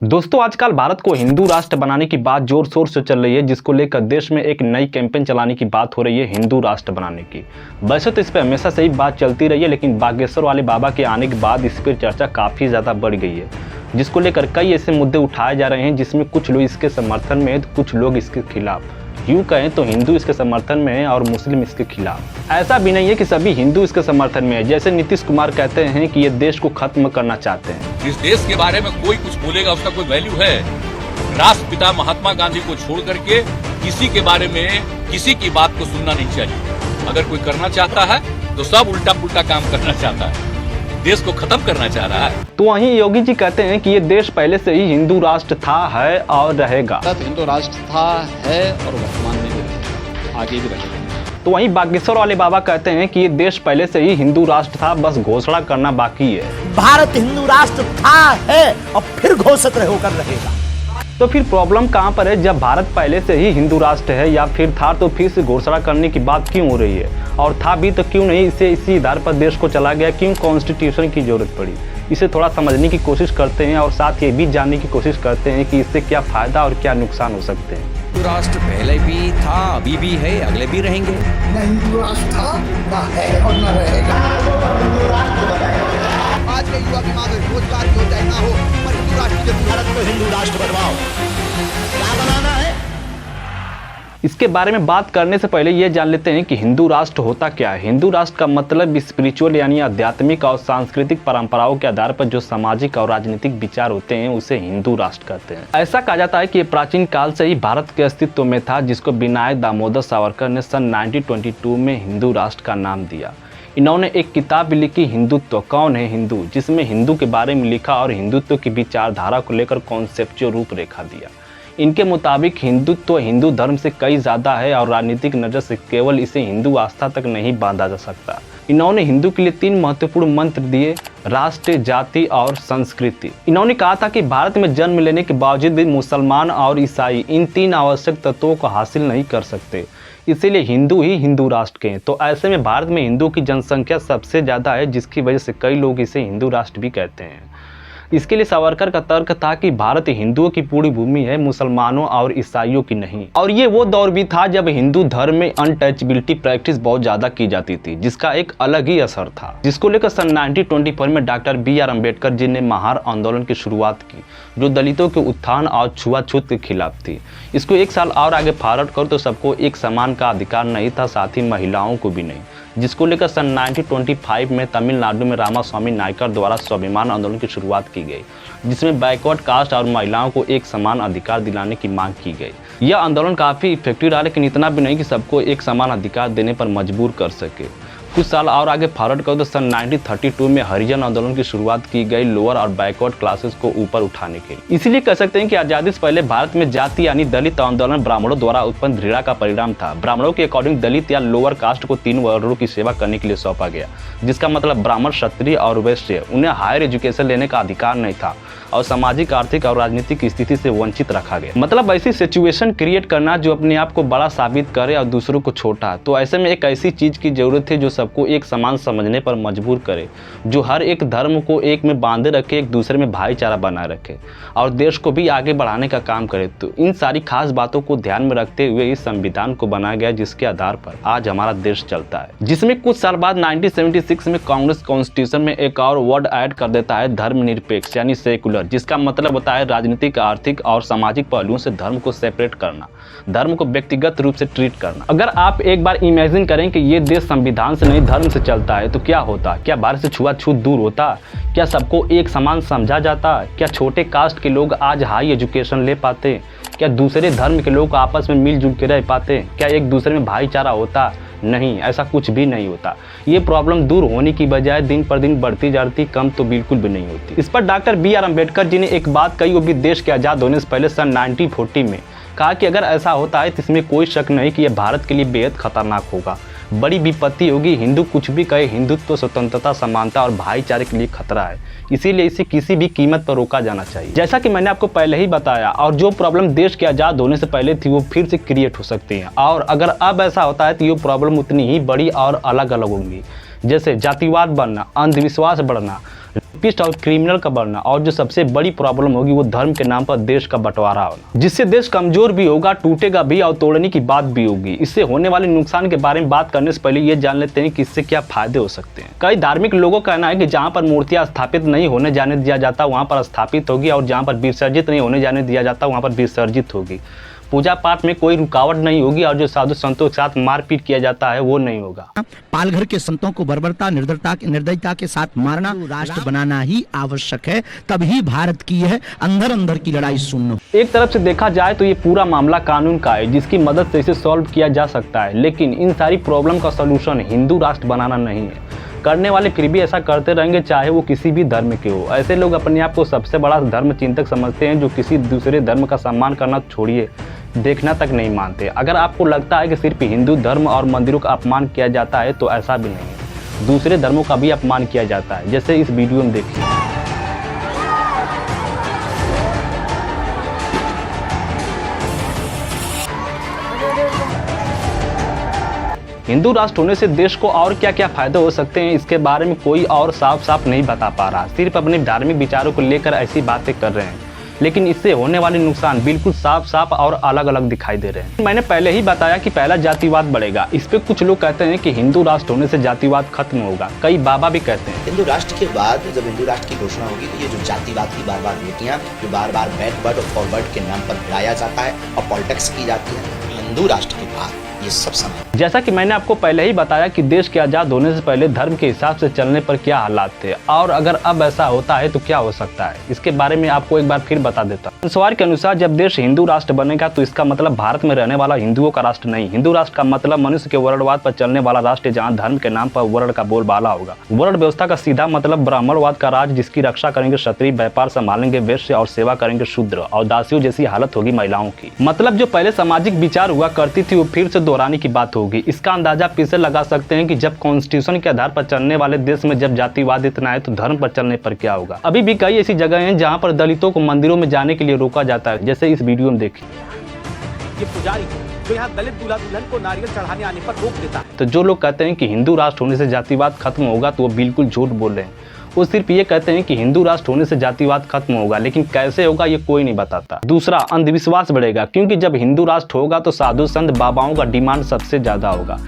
दोस्तों आजकल भारत को हिंदू राष्ट्र बनाने की बात जोर शोर से चल रही है, जिसको लेकर देश में एक नई कैंपेन चलाने की बात हो रही है हिंदू राष्ट्र बनाने की। वैसे तो इस पर हमेशा से ही बात चलती रही है, लेकिन बागेश्वर वाले बाबा के आने के बाद इस पर चर्चा काफ़ी ज़्यादा बढ़ गई है, जिसको लेकर कई ऐसे मुद्दे उठाए जा रहे हैं जिसमें कुछ लोग इसके समर्थन में है तो कुछ लोग इसके खिलाफ। यूँ कहें तो हिंदू इसके समर्थन में है और मुस्लिम इसके खिलाफ। ऐसा भी नहीं है कि सभी हिंदू इसके समर्थन में है, जैसे नीतीश कुमार कहते हैं कि ये देश को खत्म करना चाहते हैं। इस देश के बारे में कोई कुछ बोलेगा उसका कोई वैल्यू है? राष्ट्रपिता महात्मा गांधी को छोड़ करके किसी के बारे में किसी की बात को सुनना नहीं चाहिए। अगर कोई करना चाहता है तो सब उल्टा पुल्टा काम करना चाहता है, देश को खत्म करना चाह रहा है। तो वहीं योगी जी कहते हैं कि ये देश पहले से ही हिंदू राष्ट्र था, है और रहेगा। हिंदू राष्ट्र था, है और वर्तमान में भी रहेगा, आगे भी रहेगा। तो वहीं बागेश्वर वाले बाबा कहते हैं कि ये देश पहले से ही हिंदू राष्ट्र था, बस घोषणा करना बाकी है। भारत हिंदू राष्ट्र था, है और फिर घोषित होकर रहेगा। तो फिर प्रॉब्लम कहाँ पर है? जब भारत पहले से ही हिंदू राष्ट्र है या फिर था, तो फिर से घोषणा करने की बात क्यों हो रही है? और था भी तो क्यों नहीं इसी आधार पर देश को चला गया? क्यों कॉन्स्टिट्यूशन की जरूरत पड़ी? इसे थोड़ा समझने की कोशिश करते हैं और साथ ये भी जानने की कोशिश करते हैं कि इससे क्या फायदा और क्या नुकसान हो सकते हैं। हिंदू राष्ट्र पहले भी था, अभी भी है, अगले भी रहेंगे। न हिंदू राष्ट्र था, न है और न रहेगा। आज के युवा की मांग रोजगार की हो चाहे ना हो, पर हिंदू राष्ट्र के भारत को हिंदू राष्ट्र बनवाओ। क्या बनाना है? इसके बारे में बात करने से पहले ये जान लेते हैं कि हिंदू राष्ट्र होता क्या है। हिंदू राष्ट्र का मतलब स्पिरिचुअल यानी आध्यात्मिक और सांस्कृतिक परंपराओं के आधार पर जो सामाजिक और राजनीतिक विचार होते हैं उसे हिंदू राष्ट्र कहते हैं। ऐसा कहा जाता है कि ये प्राचीन काल से ही भारत के अस्तित्व में था, जिसको विनायक दामोदर सावरकर ने सन 1922 में हिंदू राष्ट्र का नाम दिया। इन्होंने एक किताब भी लिखी, हिंदुत्व कौन है हिंदू, जिसमें हिंदू के बारे में लिखा और हिंदुत्व की विचारधारा को लेकर कॉन्सेप्चुअल रूपरेखा दिया। इनके मुताबिक हिंदुत्व हिंदू धर्म से कई ज़्यादा है और राजनीतिक नज़र से केवल इसे हिंदू आस्था तक नहीं बांधा जा सकता। इन्होंने हिंदू के लिए 3 महत्वपूर्ण मंत्र दिए, राष्ट्र, जाति और संस्कृति। इन्होंने कहा था कि भारत में जन्म लेने के बावजूद भी मुसलमान और ईसाई इन 3 आवश्यक तत्वों को हासिल नहीं कर सकते, इसीलिए हिंदू ही हिंदू राष्ट्र के हैं। तो ऐसे में भारत में हिंदू की जनसंख्या सबसे ज़्यादा है, जिसकी वजह से कई लोग इसे हिंदू राष्ट्र भी कहते हैं। इसके लिए सावरकर का तर्क था कि भारत हिंदुओं की पूरी भूमि है, मुसलमानों और ईसाइयों की नहीं। और ये वो दौर भी था जब हिंदू धर्म में अनटचबिलिटी प्रैक्टिस बहुत ज्यादा की जाती थी, जिसका एक अलग ही असर था, जिसको लेकर सन 1924 में डॉक्टर BR अम्बेडकर जी ने महार आंदोलन की शुरुआत की, जो दलितों के उत्थान और छुआछूत के खिलाफ थी। इसको 1 साल और आगे फॉरवर्ड करो तो सबको एक समान का अधिकार नहीं था, साथ ही महिलाओं को भी नहीं, जिसको लेकर सन 1925 में तमिलनाडु में रामास्वामी नायकर द्वारा स्वाभिमान आंदोलन की शुरुआत की गई, जिसमें बैकवर्ड कास्ट और महिलाओं को एक समान अधिकार दिलाने की मांग की गई। यह आंदोलन काफ़ी इफेक्टिव रहा, लेकिन इतना भी नहीं कि सबको एक समान अधिकार देने पर मजबूर कर सके। कुछ साल और आगे फॉरवर्ड करो तो सन 1932 में हरिजन आंदोलन की शुरुआत की गई, लोअर और बैकवर्ड क्लासेस को ऊपर उठाने के लिए। इसीलिए कह सकते हैं कि आज़ादी से पहले भारत में जाति यानी दलित आंदोलन ब्राह्मणों द्वारा उत्पन्न घृणा का परिणाम था। ब्राह्मणों के अकॉर्डिंग दलित या लोअर कास्ट को 3 वर्गों की सेवा करने के लिए सौंपा गया, जिसका मतलब ब्राह्मण, क्षत्रिय और वैश्य। उन्हें हायर एजुकेशन लेने का अधिकार नहीं था और सामाजिक, आर्थिक और राजनीतिक स्थिति से वंचित रखा गया। मतलब ऐसी सिचुएशन क्रिएट करना जो अपने आप को बड़ा साबित करे और दूसरों को छोटा। तो ऐसे में एक ऐसी चीज की जरूरत है जो सबको एक समान समझने पर मजबूर करे, जो हर एक धर्म को एक में बांधे रखे, एक दूसरे में भाईचारा बनाए रखे और देश को भी आगे बढ़ाने का काम करे। तो इन सारी खास बातों को ध्यान में रखते हुए इस संविधान को बनाया गया, जिसके आधार पर आज हमारा देश चलता है। जिसमें कुछ साल बाद 1976 में कांग्रेस कॉन्स्टिट्यूशन में एक और वर्ड ऐड कर देता है, धर्मनिरपेक्ष यानी सेकुलर, जिसका मतलब होता है राजनीतिक, आर्थिक और सामाजिक पहलुओं से धर्म को सेपरेट करना, धर्म को व्यक्तिगत रूप से ट्रीट करना। अगर आप एक बार इमेजिन करें कि ये देश संविधान से नहीं धर्म से चलता है तो क्या होता? क्या भारत से छुआछूत दूर होता? क्या सबको एक समान समझा जाता? क्या छोटे कास्ट के लोग आज हाई एजुकेशन ले पाते? क्या दूसरे धर्म के लोग आपस में मिलजुल के रह पाते? क्या एक दूसरे में भाईचारा होता? नहीं, ऐसा कुछ भी नहीं होता। ये प्रॉब्लम दूर होने की बजाय दिन पर दिन बढ़ती जाती, कम तो बिल्कुल भी नहीं होती। इस पर डॉक्टर BR अम्बेडकर जी ने एक बात कही, वो भी देश के आज़ाद होने से पहले सन 1940 में। कहा कि अगर ऐसा होता है तो इसमें कोई शक नहीं कि यह भारत के लिए बेहद खतरनाक होगा, बड़ी विपत्ति होगी। हिंदू कुछ भी कहे, हिंदुत्व स्वतंत्रता, समानता और भाईचारे के लिए खतरा है, इसीलिए इसे किसी भी कीमत पर रोका जाना चाहिए। जैसा कि मैंने आपको पहले ही बताया, और जो प्रॉब्लम देश के आज़ाद होने से पहले थी वो फिर से क्रिएट हो सकती है, और अगर अब ऐसा होता है तो ये प्रॉब्लम उतनी ही बड़ी और अलग अलग होंगी। जैसे जातिवाद बढ़ना, अंधविश्वास बढ़ना, रेपिस्ट और क्रिमिनल का बढ़ना, और जो सबसे बड़ी प्रॉब्लम होगी वो धर्म के नाम पर देश का बंटवारा होना, जिससे देश कमजोर भी होगा, टूटेगा भी और तोड़ने की बात भी होगी। इससे होने वाले नुकसान के बारे में बात करने से पहले ये जान लेते हैं कि इससे क्या फायदे हो सकते हैं। कई धार्मिक लोगों का कहना है कि जहाँ पर मूर्तियां स्थापित नहीं होने जाने दिया जाता वहाँ पर स्थापित होगी, और जहाँ पर विसर्जित नहीं होने जाने दिया जाता वहाँ पर विसर्जित होगी। पूजा पाठ में कोई रुकावट नहीं होगी, और जो साधु संतों के साथ मारपीट किया जाता है वो नहीं होगा। पालघर के संतों को बर्बरता निर्दयता के साथ मारना, राष्ट्र बनाना ही आवश्यक है, तभी भारत की है अंदर अंदर की लड़ाई सुन। एक तरफ से देखा जाए तो ये पूरा मामला कानून का है, जिसकी मदद से इसे सॉल्व किया जा सकता है, लेकिन इन सारी प्रॉब्लम का सलूशन हिंदू राष्ट्र बनाना नहीं है। करने वाले फिर भी ऐसा करते रहेंगे, चाहे वो किसी भी धर्म के हो। ऐसे लोग अपने आप को सबसे बड़ा धर्म चिंतक समझते हैं, जो किसी दूसरे धर्म का सम्मान करना छोड़िए देखना तक नहीं मानते। अगर आपको लगता है कि सिर्फ हिंदू धर्म और मंदिरों का अपमान किया जाता है तो ऐसा भी नहीं है, दूसरे धर्मों का भी अपमान किया जाता है, जैसे इस वीडियो में देखिए। हिंदू राष्ट्र होने से देश को और क्या क्या फायदे हो सकते हैं, इसके बारे में कोई और साफ साफ नहीं बता पा रहा, सिर्फ अपने धार्मिक विचारों को लेकर ऐसी बातें कर रहे हैं, लेकिन इससे होने वाले नुकसान बिल्कुल साफ साफ और अलग अलग दिखाई दे रहे हैं। मैंने पहले ही बताया कि पहला जातिवाद बढ़ेगा। इस पे कुछ लोग कहते हैं कि हिंदू राष्ट्र होने से जातिवाद खत्म होगा, कई बाबा भी कहते हैं। हिंदू राष्ट्र के बाद जब हिंदू राष्ट्र की घोषणा होगी तो ये जो जातिवाद की बार बार नीतियाँ जो बार बार बैकवर्ड और फॉरवर्ड के नाम पर भिड़ाया जाता है और पॉलिटिक्स की जाती है, हिंदू राष्ट्र के बाद ये सब समय। जैसा कि मैंने आपको पहले ही बताया कि देश के आज़ाद होने से पहले धर्म के हिसाब से चलने पर क्या हालात थे, और अगर अब ऐसा होता है तो क्या हो सकता है, इसके बारे में आपको एक बार फिर बता देता हूं। सवार के अनुसार जब देश हिंदू राष्ट्र बनेगा तो इसका मतलब भारत में रहने वाला हिंदुओं का राष्ट्र नहीं। हिंदू राष्ट्र का मतलब मनुष्य के वर्णवाद पर चलने वाला राष्ट्र, जहाँ धर्म के नाम पर वर्ण का बोलबाला होगा। वर्ण व्यवस्था का सीधा मतलब ब्राह्मणवाद का राज, जिसकी रक्षा करेंगे क्षत्रिय, व्यापार संभालेंगे वैश्य और सेवा करेंगे शूद्र, और दासियों जैसी हालत होगी महिलाओं की। मतलब जो पहले सामाजिक विचार हुआ करती थी वो फिर से दोहराने की बात होगी। इसका अंदाजा फिर से लगा सकते हैं कि जब कॉन्स्टिट्यूशन के आधार पर चलने वाले देश में जब जातिवाद इतना है तो धर्म पर चलने पर क्या होगा। अभी भी कई ऐसी जगह हैं जहां पर दलितों को मंदिरों में जाने के लिए रोका जाता है, जैसे इस वीडियो में देखिए। ये पुजारी जो यहाँ दलित दूल्हा दुल्हन को नारियल चढ़ाने आने पर रोक देता है। तो जो लोग कहते हैं कि हिंदू राष्ट्र होने से जातिवाद खत्म होगा तो वो बिल्कुल झूठ बोल रहे हैं। वो सिर्फ ये कहते हैं कि हिंदू राष्ट्र होने से जातिवाद खत्म होगा, लेकिन कैसे होगा ये कोई नहीं बताता। दूसरा, अंधविश्वास बढ़ेगा, क्योंकि जब हिंदू राष्ट्र होगा तो साधु संत बाबाओं का डिमांड सबसे ज्यादा होगा।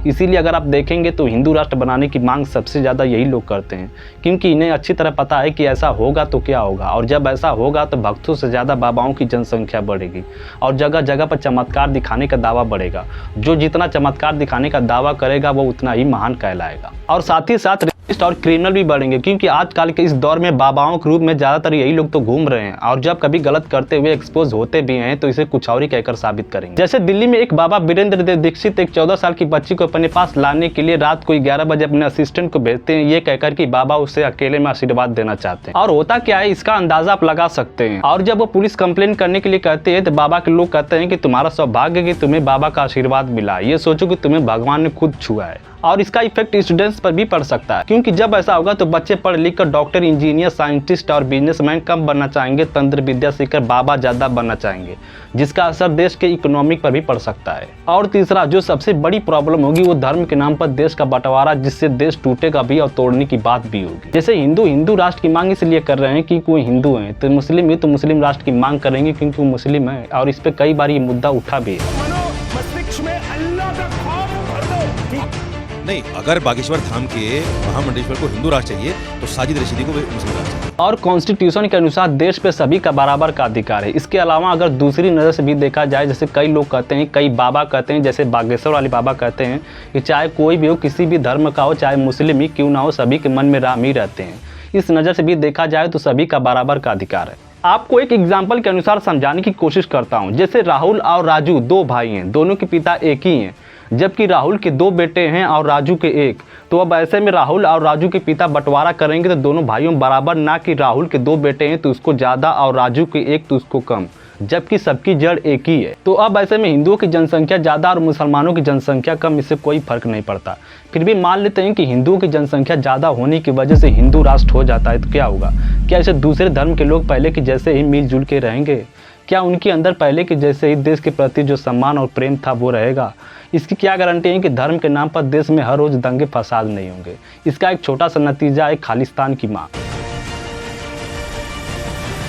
इसीलिए अगर आप देखेंगे तो हिंदू राष्ट्र बनाने की मांग सबसे ज़्यादा यही लोग करते हैं, क्योंकि इन्हें अच्छी तरह पता है कि ऐसा होगा तो क्या होगा, और जब ऐसा होगा तो भक्तों से ज़्यादा बाबाओं की जनसंख्या बढ़ेगी और जगह जगह पर चमत्कार दिखाने का दावा बढ़ेगा। जो जितना चमत्कार दिखाने का दावा करेगा वो उतना ही महान कहलाएगा। और साथ ही साथ रेपिस्ट और क्रिमिनल भी बढ़ेंगे, क्योंकि आजकल के इस दौर में बाबाओं के रूप में ज़्यादातर यही लोग तो घूम रहे हैं, और जब कभी गलत करते हुए एक्सपोज होते भी हैं तो इसे कुछ और ही कहकर साबित करेंगे। जैसे दिल्ली में एक बाबा वीरेंद्र दीक्षित एक 14 साल की बच्ची को अपने पास लाने के लिए रात को 11 बजे अपने असिस्टेंट को भेजते हैं, ये कहकर कि बाबा उसे अकेले में आशीर्वाद देना चाहते हैं। और होता क्या है इसका अंदाजा आप लगा सकते हैं। और जब वो पुलिस कंप्लेंट करने के लिए कहते हैं तो बाबा के लोग कहते हैं कि तुम्हारा सौभाग्य कि तुम्हें बाबा का आशीर्वाद मिला, ये सोचो कि तुम्हें भगवान ने खुद छुआ है। और इसका इफेक्ट स्टूडेंट्स पर भी पड़ सकता है, क्योंकि जब ऐसा होगा तो बच्चे पढ़ लिख कर डॉक्टर, इंजीनियर, साइंटिस्ट और बिजनेसमैन कम बनना चाहेंगे, तंत्र विद्या सीखकर बाबा ज़्यादा बनना चाहेंगे, जिसका असर देश के इकोनॉमिक पर भी पड़ सकता है। और तीसरा, जो सबसे बड़ी प्रॉब्लम होगी वो धर्म के नाम पर देश का बंटवारा, जिससे देश टूटेगा भी और तोड़ने की बात भी होगी। जैसे हिंदू राष्ट्र की मांग इसलिए कर रहे हैं कि कोई हिंदू है, तो मुस्लिम है तो मुस्लिम राष्ट्र की मांग करेंगे क्योंकि वो मुस्लिम है, और इस पर कई बार ये मुद्दा उठा भी है। नहीं, अगर बागेश्वर धाम के महामंडलेश्वर को हिंदू राष्ट्र चाहिए तो साजिद रशीदी को मुस्लिम राष्ट्र चाहिए। और कॉन्स्टिट्यूशन के अनुसार देश पे सभी का बराबर का अधिकार है। इसके अलावा अगर दूसरी नज़र से भी देखा जाए, जैसे कई लोग कहते हैं, कई बाबा कहते हैं, जैसे बागेश्वर वाले बाबा कहते हैं कि चाहे कोई भी हो, किसी भी धर्म का हो, चाहे मुस्लिम ही क्यों ना हो, सभी के मन में राम ही रहते हैं। इस नज़र से भी देखा जाए तो सभी का बराबर का अधिकार है। आपको एक एग्जाम्पल के अनुसार समझाने की कोशिश करता हूँ। जैसे राहुल और राजू 2 भाई हैं, दोनों के पिता एक ही हैं, जबकि राहुल के 2 बेटे हैं और राजू के 1। तो अब ऐसे में राहुल और राजू के पिता बंटवारा करेंगे तो दोनों भाइयों बराबर, ना कि राहुल के 2 बेटे हैं तो उसको ज़्यादा और राजू के 1 तो उसको कम, जबकि सबकी जड़ एक ही है। तो अब ऐसे में हिंदुओं की जनसंख्या ज़्यादा और मुसलमानों की जनसंख्या कम, इससे कोई फर्क नहीं पड़ता। फिर भी मान लेते हैं कि हिंदुओं की जनसंख्या ज़्यादा होने की वजह से हिंदू राष्ट्र हो जाता है, तो क्या होगा? क्या ऐसे दूसरे धर्म के लोग पहले के जैसे ही मिलजुल के रहेंगे? क्या उनके अंदर पहले के जैसे ही देश के प्रति जो सम्मान और प्रेम था वो रहेगा? इसकी क्या गारंटी है कि धर्म के नाम पर देश में हर रोज दंगे फसाद नहीं होंगे? इसका एक छोटा सा नतीजा है खालिस्तान की मांग।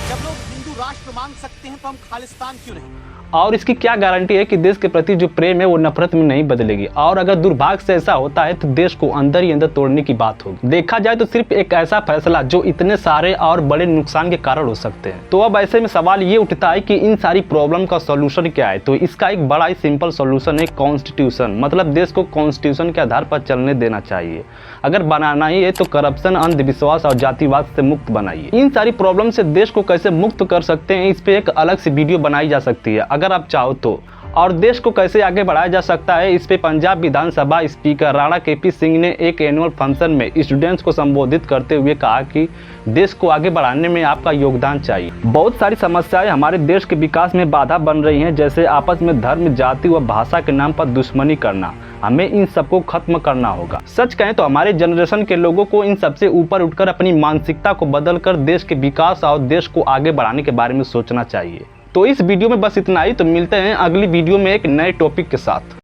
जब लोग हिंदू राष्ट्र मांग सकते हैं तो हम खालिस्तान क्यों नहीं? और इसकी क्या गारंटी है कि देश के प्रति जो प्रेम है वो नफरत में नहीं बदलेगी? और अगर दुर्भाग्य से ऐसा होता है तो देश को अंदर ही अंदर तोड़ने की बात होगी। देखा जाए तो सिर्फ एक ऐसा फैसला जो इतने सारे और बड़े नुकसान के कारण हो सकते हैं। तो अब ऐसे में सवाल ये उठता है कि इन सारी प्रॉब्लम का सॉल्यूशन क्या है? तो इसका एक बड़ा ही सिंपल सॉल्यूशन है कॉन्स्टिट्यूशन। मतलब देश को कॉन्स्टिट्यूशन के आधार पर चलने देना चाहिए। अगर बनाना ही है तो करप्शन, अंधविश्वास और जातिवाद से मुक्त बनाइए। इन सारी प्रॉब्लम से देश को कैसे मुक्त कर सकते हैं, इस पे एक अलग से वीडियो बनाई जा सकती है अगर आप चाहो तो। और देश को कैसे आगे बढ़ाया जा सकता है, इस पे पंजाब विधानसभा स्पीकर राणा केपी सिंह ने एक एनुअल फंक्शन में स्टूडेंट्स को संबोधित करते हुए कहा कि देश को आगे बढ़ाने में आपका योगदान चाहिए। बहुत सारी समस्याएं हमारे देश के विकास में बाधा बन रही हैं, जैसे आपस में धर्म, जाति व भाषा के नाम पर दुश्मनी करना। हमें इन सबको खत्म करना होगा। सच कहें तो हमारे जनरेशन के लोगों को इन सबसे ऊपर उठकर अपनी मानसिकता को बदलकर देश के विकास और देश को आगे बढ़ाने के बारे में सोचना चाहिए। तो इस वीडियो में बस इतना ही। तो मिलते हैं अगली वीडियो में एक नए टॉपिक के साथ।